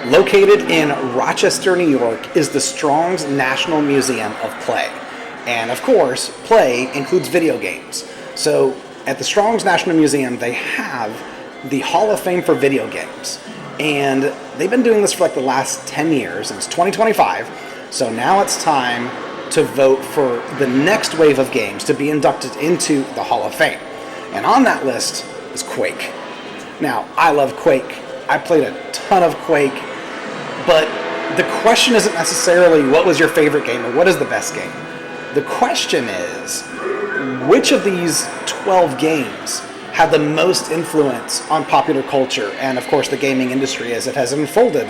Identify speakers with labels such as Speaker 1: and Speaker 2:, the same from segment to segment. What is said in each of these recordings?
Speaker 1: Located in Rochester, New York, is the Strong's National Museum of Play. And of course, play includes video games. So at the Strong's National Museum, they have the Hall of Fame for video games. And they've been doing this for like the last 10 years, and it's 2025. So now it's time to vote for the next wave of games to be inducted into the Hall of Fame. And on that list is Quake. Now, I love Quake. I played a ton of Quake, but the question isn't necessarily what was your favorite game or what is the best game. The question is, which of these 12 games had the most influence on popular culture and, of course, the gaming industry as it has unfolded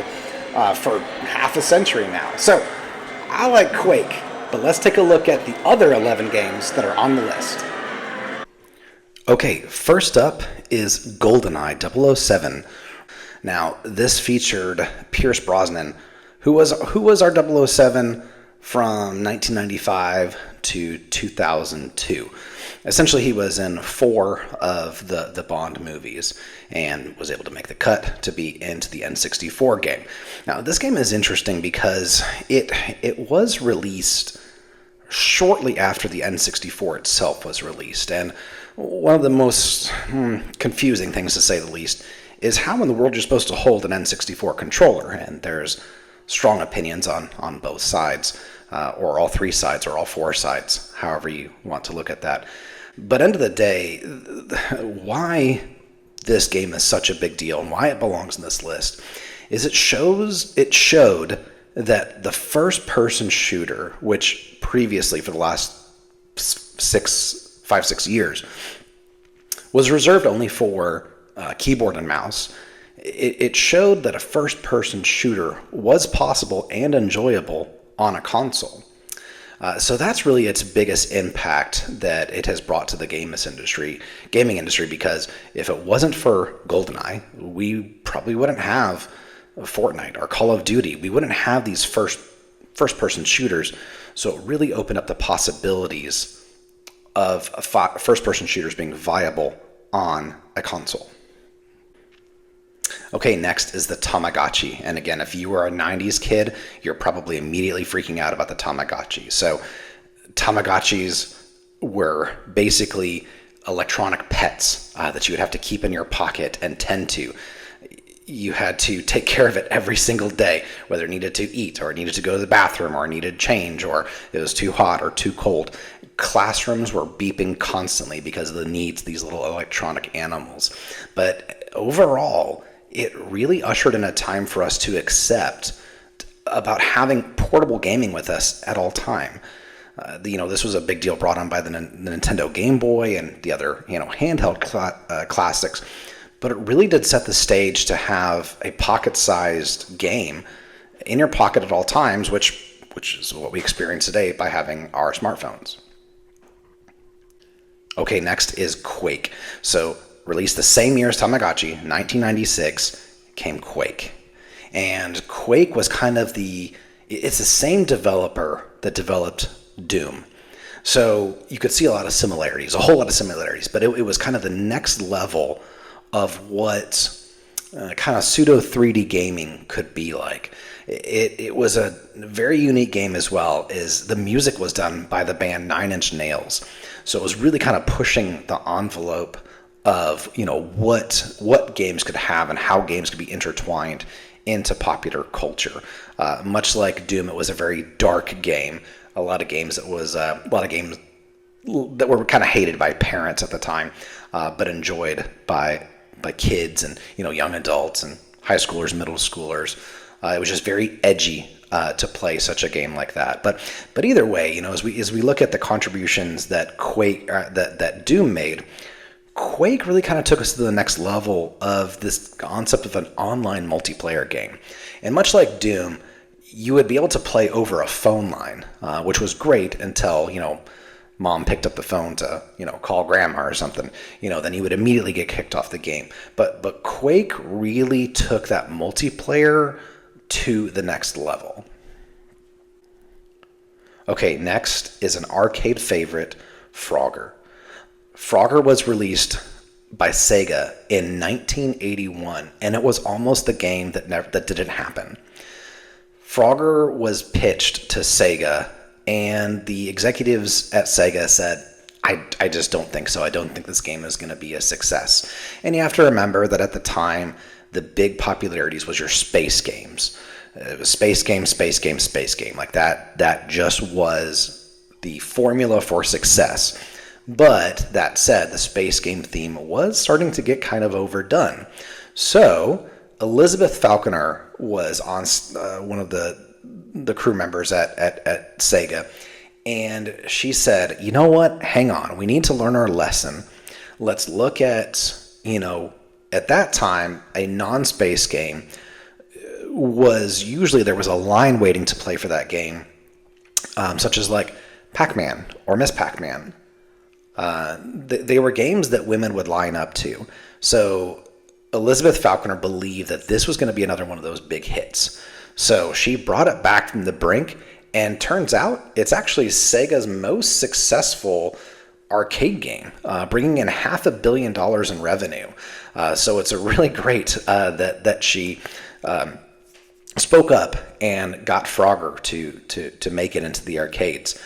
Speaker 1: for half a century now. So, I like Quake, but let's take a look at the other 11 games that are on the list. Okay, first up is GoldenEye 007. Now, this featured Pierce Brosnan, who was our 007 from 1995 to 2002. Essentially, he was in 4 of the Bond movies and was able to make the cut to be into the N64 game. Now, this game is interesting because it was released shortly after the N64 itself was released, and one of the most confusing things, to say the least, is how in the world you're supposed to hold an N64 controller, and there's strong opinions on both sides, or all 3 sides, or all 4 sides, however you want to look at that. But end of the day, why this game is such a big deal and why it belongs in this list is it showed that the first-person shooter, which previously for the last 5-6 years was reserved only for keyboard and mouse, it showed that a first-person shooter was possible and enjoyable on a console. So that's really its biggest impact that it has brought to the gaming industry, because if it wasn't for GoldenEye, we probably wouldn't have Fortnite or Call of Duty. We wouldn't have these first-person shooters. So it really opened up the possibilities of first-person shooters being viable on a console. Okay, next is the Tamagotchi. And again, if you were a 90s kid, you're probably immediately freaking out about the Tamagotchi. So Tamagotchis were basically electronic pets that you would have to keep in your pocket and tend to. You had to take care of it every single day, whether it needed to eat or it needed to go to the bathroom or it needed change or it was too hot or too cold. Classrooms were beeping constantly because of the needs of these little electronic animals. But overall, it really ushered in a time for us to accept about having portable gaming with us at all time. This was a big deal brought on by the Nintendo Game Boy and the other, handheld classics. But it really did set the stage to have a pocket-sized game in your pocket at all times, which is what we experience today by having our smartphones. Okay, next is Quake. So, released the same year as Tamagotchi, 1996, came Quake. And Quake was kind of it's the same developer that developed Doom. So, you could see a whole lot of similarities, but it was kind of the next level of what kind of pseudo 3D gaming could be like. It was a very unique game as well, as the music was done by the band 9 Inch Nails. So it was really kind of pushing the envelope of, what games could have and how games could be intertwined into popular culture. Much like Doom, it was a very dark game. A lot of games that were kind of hated by parents at the time, but enjoyed by kids and young adults and high schoolers, middle schoolers. It was just very edgy to play such a game like that. But either way, as we look at the contributions that that Doom made, Quake really kind of took us to the next level of this concept of an online multiplayer game. And much like Doom, you would be able to play over a phone line, which was great until mom picked up the phone to, call grandma or something, then you would immediately get kicked off the game. But Quake really took that multiplayer to the next level. Okay, next is an arcade favorite, Frogger. Frogger was released by Sega in 1981, and it was almost the game that didn't happen. Frogger was pitched to Sega, and the executives at Sega said, I just don't think so. I don't think this game is going to be a success. And you have to remember that at the time, the big popularities was your space games. It was space game, space game, space game. Like that just was the formula for success. But that said, the space game theme was starting to get kind of overdone. So Elizabeth Falconer was on one of the crew members at Sega, and she said, you know what, hang on, we need to learn our lesson. Let's look at, at that time, a non-space game was usually there was a line waiting to play for that game, such as like Pac-Man or Miss Pac-Man. They were games that women would line up to. So Elizabeth Falconer believed that this was going to be another one of those big hits. So she brought it back from the brink, and turns out it's actually Sega's most successful arcade game, bringing in $500 million in revenue. So it's a really great that she spoke up and got Frogger to make it into the arcades.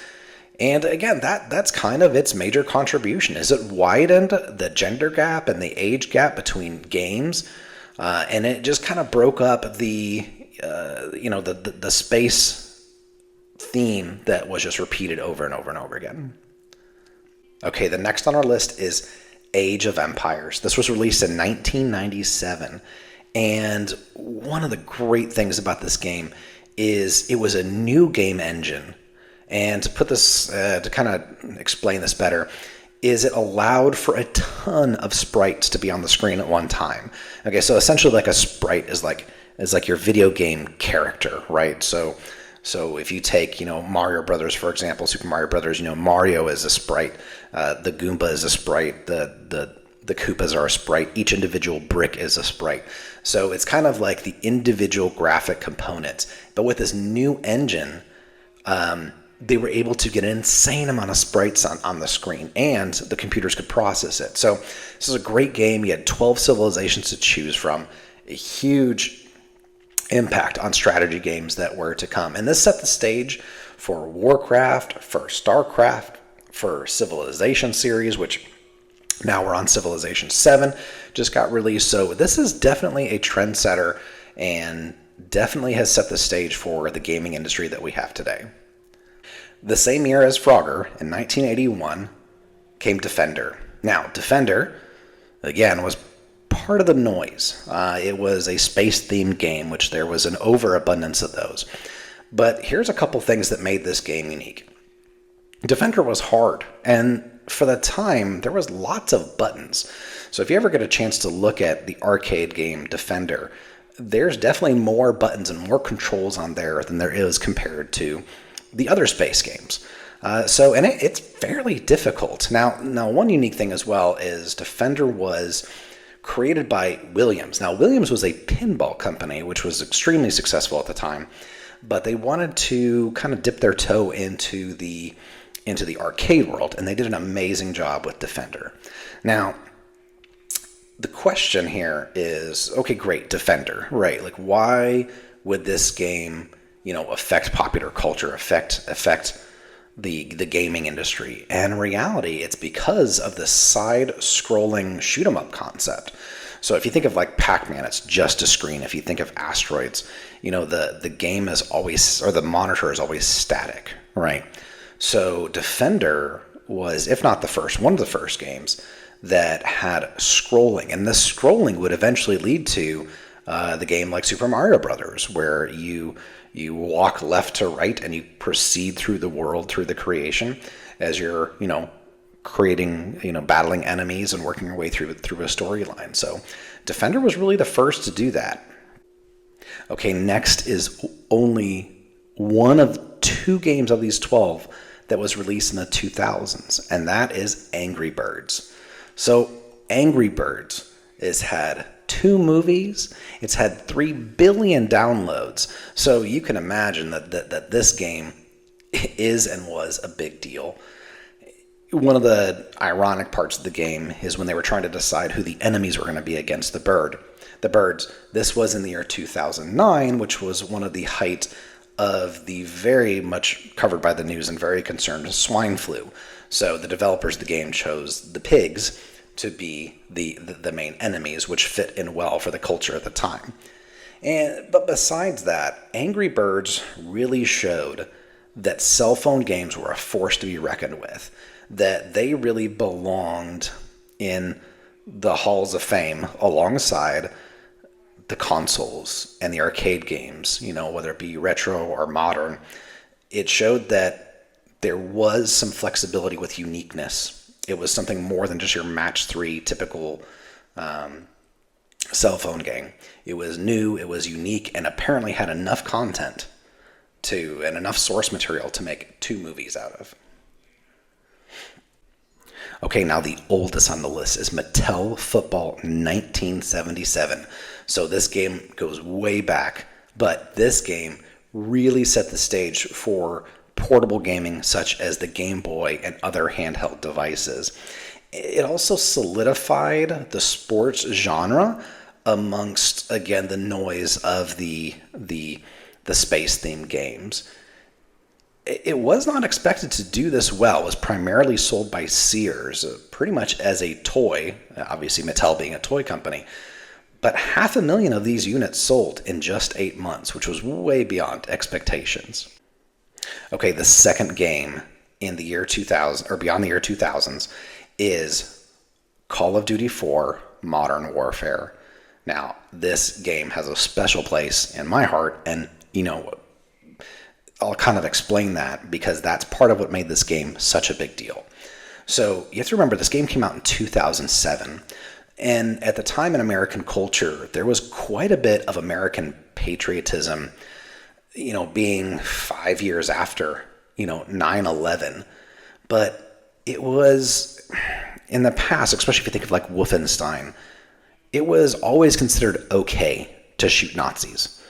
Speaker 1: And again, that's kind of its major contribution, is it widened the gender gap and the age gap between games, and it just kind of broke up the space theme that was just repeated over and over and over again. Okay, the next on our list is Age of Empires. This was released in 1997, and one of the great things about this game is it was a new game engine. And to put this, to kind of explain this better, is it allowed for a ton of sprites to be on the screen at one time. Okay, so essentially like a sprite is like your video game character, right? So if you take, Mario Brothers, for example, Super Mario Brothers, Mario is a sprite, the Goomba is a sprite, the Koopas are a sprite, each individual brick is a sprite. So it's kind of like the individual graphic components. But with this new engine, they were able to get an insane amount of sprites on the screen, and the computers could process it. So this is a great game. You had 12 civilizations to choose from, a huge impact on strategy games that were to come. And this set the stage for Warcraft, for StarCraft, for Civilization series, which now we're on Civilization 7, just got released. So this is definitely a trendsetter and definitely has set the stage for the gaming industry that we have today. The same year as Frogger, in 1981, came Defender. Now, Defender, again, was part of the noise. It was a space-themed game, which there was an overabundance of those. But here's a couple things that made this game unique. Defender was hard, and for the time, there was lots of buttons. So if you ever get a chance to look at the arcade game Defender, there's definitely more buttons and more controls on there than there is compared to the other space games. It's fairly difficult. Now, one unique thing as well is Defender was created by Williams. Now, Williams was a pinball company, which was extremely successful at the time, but they wanted to kind of dip their toe into the arcade world, and they did an amazing job with Defender. Now, the question here is, okay, great, Defender, right? Like, why would this game, affect popular culture, affect the gaming industry? And in reality, it's because of the side-scrolling shoot-'em-up concept. So if you think of like Pac-Man, it's just a screen. If you think of Asteroids, the game is always, or the monitor is always static, right? So Defender was, if not the first, one of the first games that had scrolling. And this scrolling would eventually lead to the game like Super Mario Brothers, where you walk left to right and you proceed through the world, through the creation, as you're, creating, battling enemies and working your way through a storyline. So Defender was really the first to do that. Okay, next is only one of 2 games of these 12 that was released in the 2000s, and that is Angry Birds. So Angry Birds has had 2 movies, it's had 3 billion downloads, so you can imagine that this game is and was a big deal. one of the ironic parts of the game is when they were trying to decide who the enemies were going to be against the birds. This was in the year 2009, which was one of the height of the very much covered by the news and very concerned swine flu. So the developers of the game chose the pigs to be the main enemies, which fit in well for the culture at the time. But besides that, Angry Birds really showed that cell phone games were a force to be reckoned with, that they really belonged in the halls of fame alongside the consoles and the arcade games, whether it be retro or modern. It showed that there was some flexibility with uniqueness. It was something more than just your match 3 typical cell phone game. It was new, it was unique, and apparently had enough content and enough source material to make 2 movies out of. Okay, now the oldest on the list is Mattel Football 1977. So this game goes way back, but this game really set the stage for portable gaming such as the Game Boy and other handheld devices. It also solidified the sports genre amongst, again, the noise of the space-themed games. It was not expected to do this well. It was primarily sold by Sears, pretty much as a toy, obviously Mattel being a toy company. But 500,000 of these units sold in just 8 months, which was way beyond expectations. Okay, the second game in the year 2000, or beyond the year 2000s, is Call of Duty 4 Modern Warfare. Now, this game has a special place in my heart, and I'll kind of explain that because that's part of what made this game such a big deal. So you have to remember this game came out in 2007, and at the time in American culture, there was quite a bit of American patriotism, being 5 years after, 9/11. But it was, in the past, especially if you think of like Wolfenstein, it was always considered okay to shoot Nazis.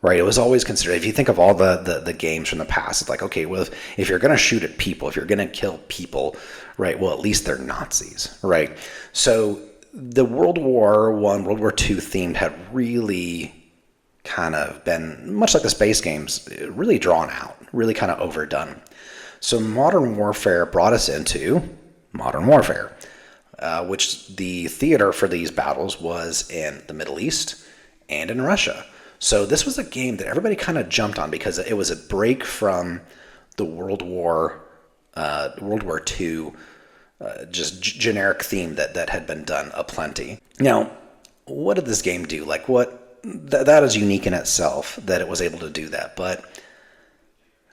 Speaker 1: Right, it was always considered, if you think of all the games from the past, it's like, okay, well, if you're going to shoot at people, if you're going to kill people, right, well, at least they're Nazis, right? So the World War I, World War II themed had really kind of been, much like the space games, really drawn out, really kind of overdone. So Modern Warfare brought us into Modern Warfare, which the theater for these battles was in the Middle East and in Russia. So this was a game that everybody kind of jumped on because it was a break from the World War II, just generic theme that had been done aplenty. Now, what did this game do? Like that is unique in itself that it was able to do that. But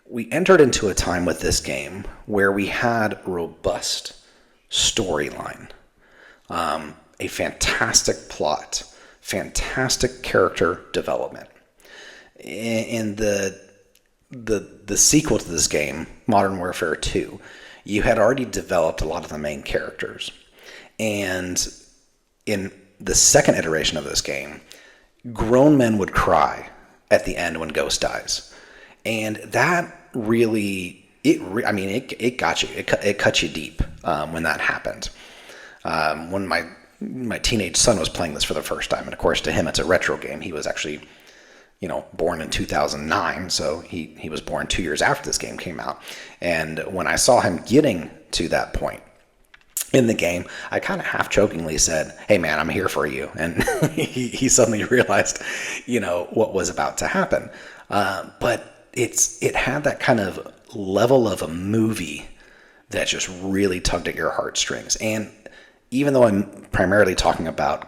Speaker 1: we entered into a time with this game where we had robust storyline, a fantastic plot, fantastic character development. In the sequel to this game, Modern Warfare 2, you had already developed a lot of the main characters. And in the second iteration of this game, grown men would cry at the end when Ghost dies. And that really, it got you. It cut you deep when that happened. When my teenage son was playing this for the first time, and of course to him it's a retro game. He was actually, born in 2009, so he was born 2 years after this game came out. And when I saw him getting to that point in the game, I kind of half jokingly said, "Hey man, I'm here for you." And he suddenly realized, what was about to happen. But it had that kind of level of a movie that just really tugged at your heartstrings. And even though I'm primarily talking about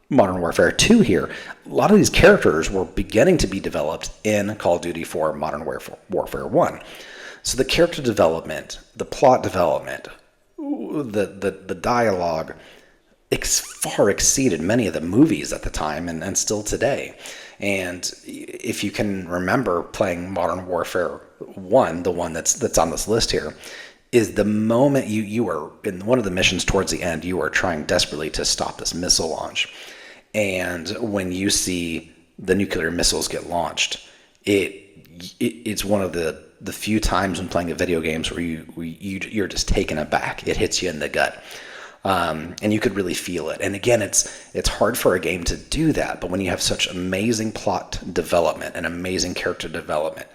Speaker 1: Modern Warfare 2 here, a lot of these characters were beginning to be developed in Call of Duty 4 Modern Warfare 1. So the character development, the plot development, the dialogue far exceeded many of the movies at the time and still today. And if you can remember playing Modern Warfare 1, the one that's on this list here, is the moment you are in one of the missions towards the end, you are trying desperately to stop this missile launch. And when you see the nuclear missiles get launched, it's one of the the few times when playing a video games where you're just taken aback. It hits you in the gut. And you could really feel it. And again, it's hard for a game to do that, but when you have such amazing plot development and amazing character development,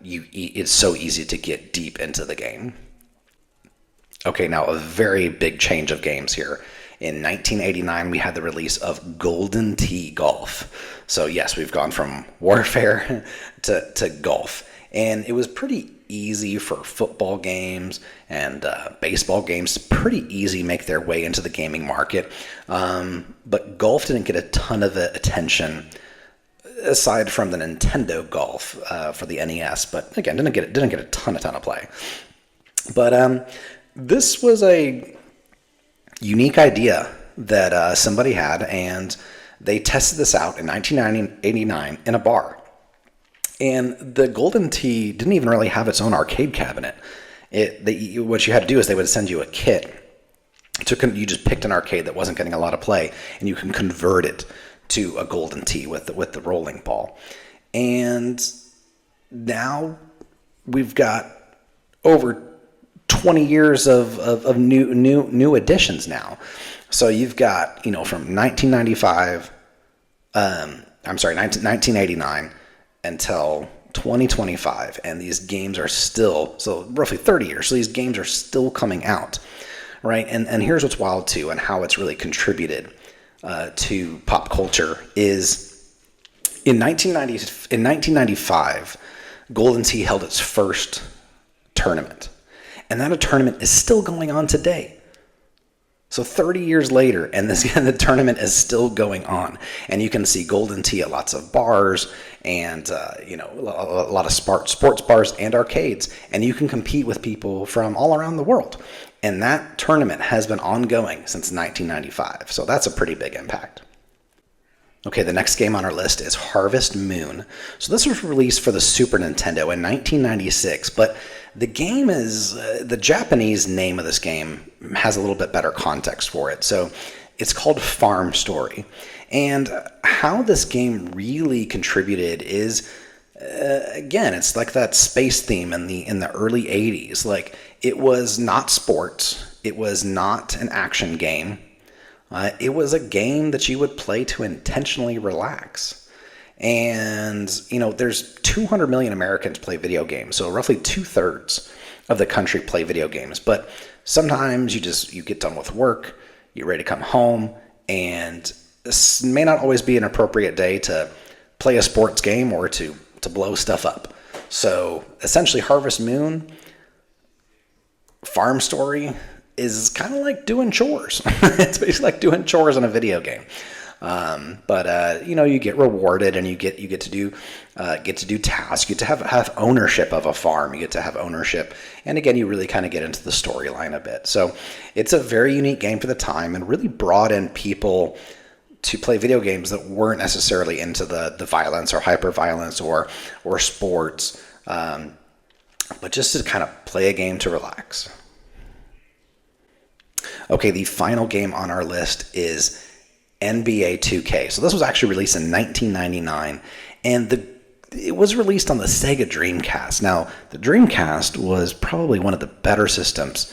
Speaker 1: it's so easy to get deep into the game. Okay, now a very big change of games here. In 1989, we had the release of Golden Tee Golf. So yes, we've gone from Warfare to golf. And it was pretty easy for football games and baseball games to pretty easy make their way into the gaming market. But golf didn't get a ton of attention aside from the Nintendo Golf for the NES. But again, didn't get a ton of play. But this was a unique idea that somebody had, and they tested this out in 1989 in a bar. And the Golden Tee didn't even really have its own arcade cabinet. What you had to do is they would send you a kit. You just picked an arcade that wasn't getting a lot of play, and you can convert it to a Golden Tee with the rolling ball. And now we've got over 20 years of new additions now. So you've got, from 1989 until 2025, and these games are still, so roughly 30 years, so these games are still coming out, right? And here's what's wild too, and how it's really contributed to pop culture is in 1995, Golden Tee held its first tournament. And that tournament is still going on today. So 30 years later, and the tournament is still going on. And you can see Golden Tee at lots of bars and, a lot of sports bars and arcades. And you can compete with people from all around the world. And that tournament has been ongoing since 1995. So that's a pretty big impact. Okay, the next game on our list is Harvest Moon. So this was released for the Super Nintendo in 1996, but the game is, the Japanese name of this game has a little bit better context for it. So it's called Farm Story. And how this game really contributed is, again, it's like that space theme in the early 80s. Like, it was not sports. It was not an action game. It was a game that you would play to intentionally relax. And, there's 200 million Americans play video games, so roughly 2/3 of the country play video games. But sometimes you get done with work, you're ready to come home, and this may not always be an appropriate day to play a sports game or to blow stuff up. So essentially, Harvest Moon, Farm Story, is kind of like doing chores. It's basically like doing chores in a video game. But you get rewarded, and you get to do tasks. You get to have ownership of a farm. You get to have ownership, and again, you really kind of get into the storyline a bit. So it's a very unique game for the time, and really brought in people to play video games that weren't necessarily into the violence or hyper violence or sports, but just to kind of play a game to relax. Okay, the final game on our list is NBA 2K. So this was actually released in 1999, and it was released on the Sega Dreamcast. Now, the Dreamcast was probably one of the better systems.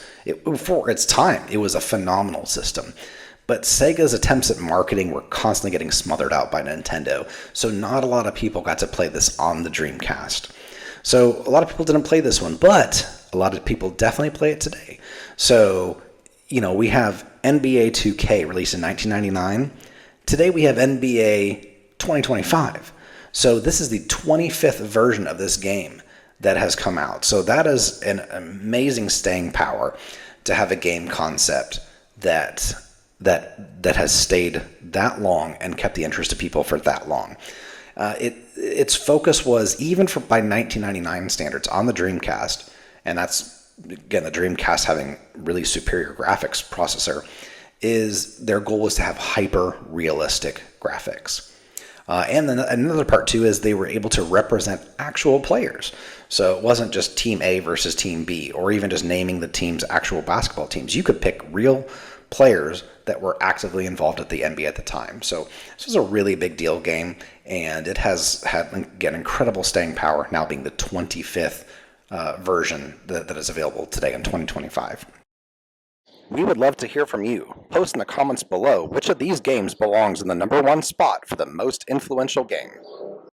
Speaker 1: For its time, it was a phenomenal system. But Sega's attempts at marketing were constantly getting smothered out by Nintendo, so not a lot of people got to play this on the Dreamcast. So a lot of people didn't play this one, but a lot of people definitely play it today. So we have NBA 2K released in 1999. Today we have NBA 2025. So this is the 25th version of this game that has come out. So that is an amazing staying power to have a game concept that has stayed that long and kept the interest of people for that long. Its focus was, even by 1999 standards, on the Dreamcast, and that's, again, the Dreamcast having really superior graphics processor, is their goal was to have hyper realistic graphics. And then another part too is they were able to represent actual players. So it wasn't just Team A versus Team B, or even just naming the team's actual basketball teams. You could pick real players that were actively involved at the NBA at the time. So this was a really big deal game, and it has had, again, incredible staying power, now being the 25th version that is available today in 2025. We would love to hear from you. Post in the comments below which of these games belongs in the #1 spot for the most influential game.